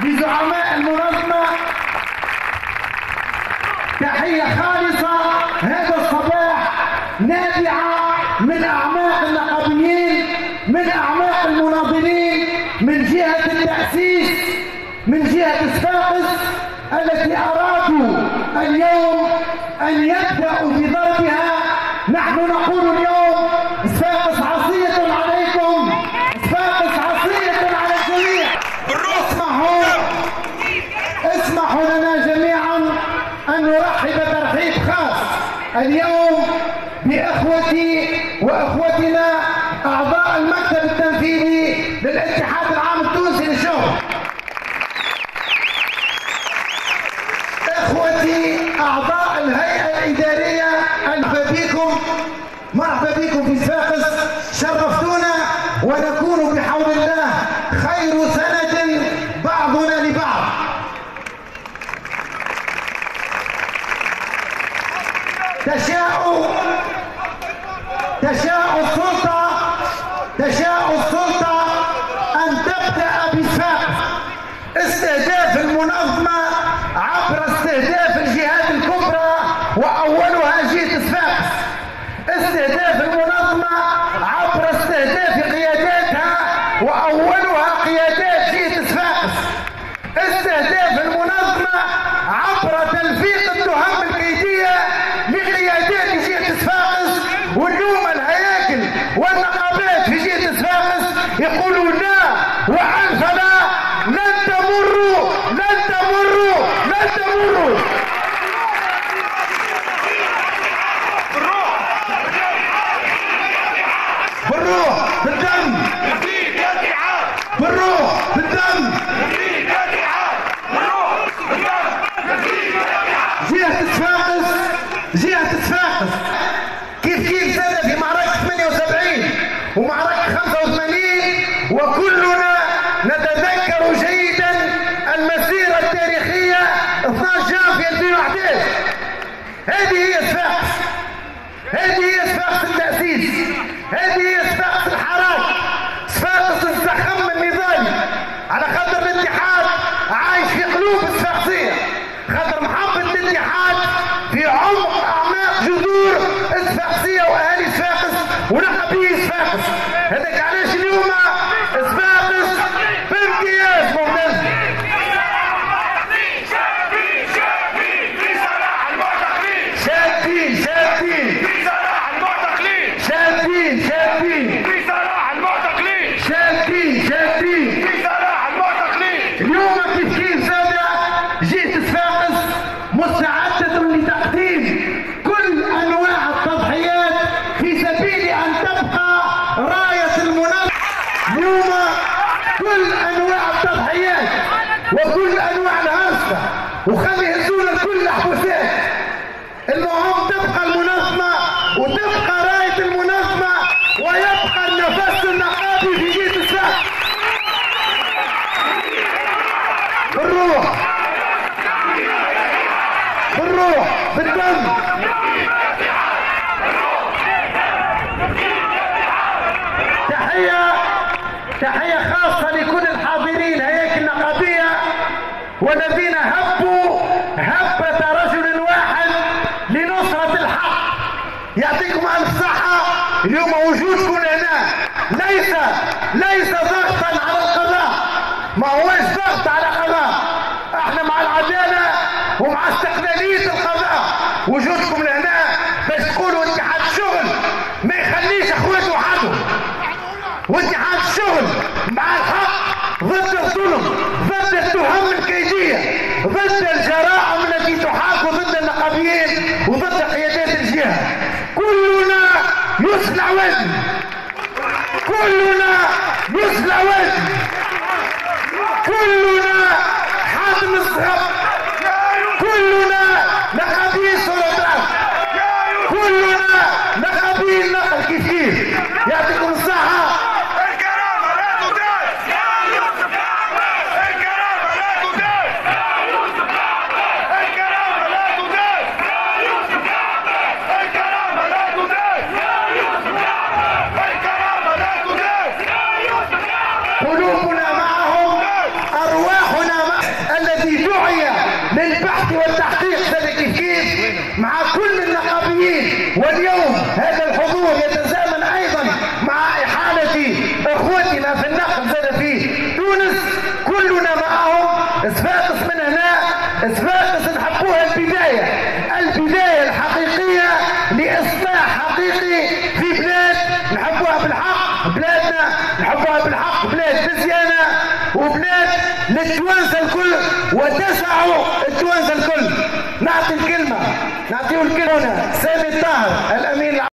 لزعماء المنظمة تحية خالصة هذا الصباح نابعة من أعماق النقابيين، من أعماق المناضلين، من جهة التأسيس، من جهة صفاقس التي أرادوا اليوم أن يبدأوا بضربها. نحن نقول اليوم صفاقس عصية عليكم، صفاقس عصية على الجميع. اسمحوا لنا جميعا أن نرحب ترحيب خاص اليوم بإخوتي وإخوتنا أعضاء المكتب التنفيذي للاتحاد العام التونسي للشغل. إخوتي أعضاء الهيئة الإدارية، مرحبا بكم في صفاقس، شرفتونا ونكون بحول الله خير سند بعضنا لبعض. تشاء السلطة أن تبدأ بصفاقس. استهداف المنظمة عبر استهداف الجهات الكبرى وأولها جهة صفاقس. استهداف المنظمة عبر استهداف قياداتها وأولها قيادات جهة صفاقس. استهداف المنظمة عبر تلفيق التهم الكيدية لقيادات جهة صفاقس. واليوم الهياكل والنقابات في جهة صفاقس يقولوا لا وألف لا، لن تمروا لن تمروا لن تمروا. بالروح بالدم، بالروح بالدم، جهة صفاقس كيف زاد في معركة 78 ومعركة 85، وكلنا نتذكر جيدا المسيرة التاريخية 12 جانفي 2011. هذه هي صفاقس، هذه هي صفاقس التأسيس، هذه هي صفاقس الحراك، صفاقس الزخم النضالي، على خاطر الاتحاد عايش في قلوب الصفاقسية، خاطر محبة الاتحاد في عمق أعماق جذور الصفاقسية وأهالي صفاقس ونقابي صفاقس. هذاك علاش اليوم صفاقس بامتياز ممتاز. شادين في صلاح المعتقلين، شادين في صلاح المعتقلين. اليوم كيف زاد جهة صفاقس مستعدة لتقديم كل أنواع التضحيات في سبيل أن تبقى راية المنظمة. اليوم كل أنواع التضحيات وكل أنواع الهرسة، وخلي يهزونا كل الحبوسات، المهم تبقى المنظمة وتبقى راية المنظمة ويبقى النفس النقابي في جهة الصفاقس. بالروح بالدم. تحية خاصة لكل الحاضرين هياكل النقابية والذين هبوا هبة رجل واحد لنصرة الحق. يعطيكم ألف صحة. اليوم وجودكم هنا ليس ضغطا على القضاء، ما هوش ضغط على قضاء، احنا مع العدالة ومع استقلالية القضاء. وجودكم لهنا باش تقولوا اتحاد الشغل ما يخليش اخواته وحدهم، واتحاد الشغل مع الحق ضد الظلم، ضد التهم الكيدية، ضد الجرائم التي تحاك ضد النقابيين وضد قيادات الجهة. كلنا يسلع وزن، كلنا يسلع وزن، كلنا حاتم الصغر، كلنا نقابي سلطات، كلنا نقابي النقل كثير. يعطيكم الصحة. الكرامة لا تداس، الكرامة لا تداس، الكرامة لا تداس، الكرامة لا تداس، الكرامة لا تداس. حقيقي في بلاد نحبوها بالحق، بلادنا نحبوها بالحق، بلاد مزيانة وبلاد للتوانسة الكل وتسعوا التوانسة الكل. نعطي الكلمة، نعطيه الكلمة هنا سامي الطاهر الأمين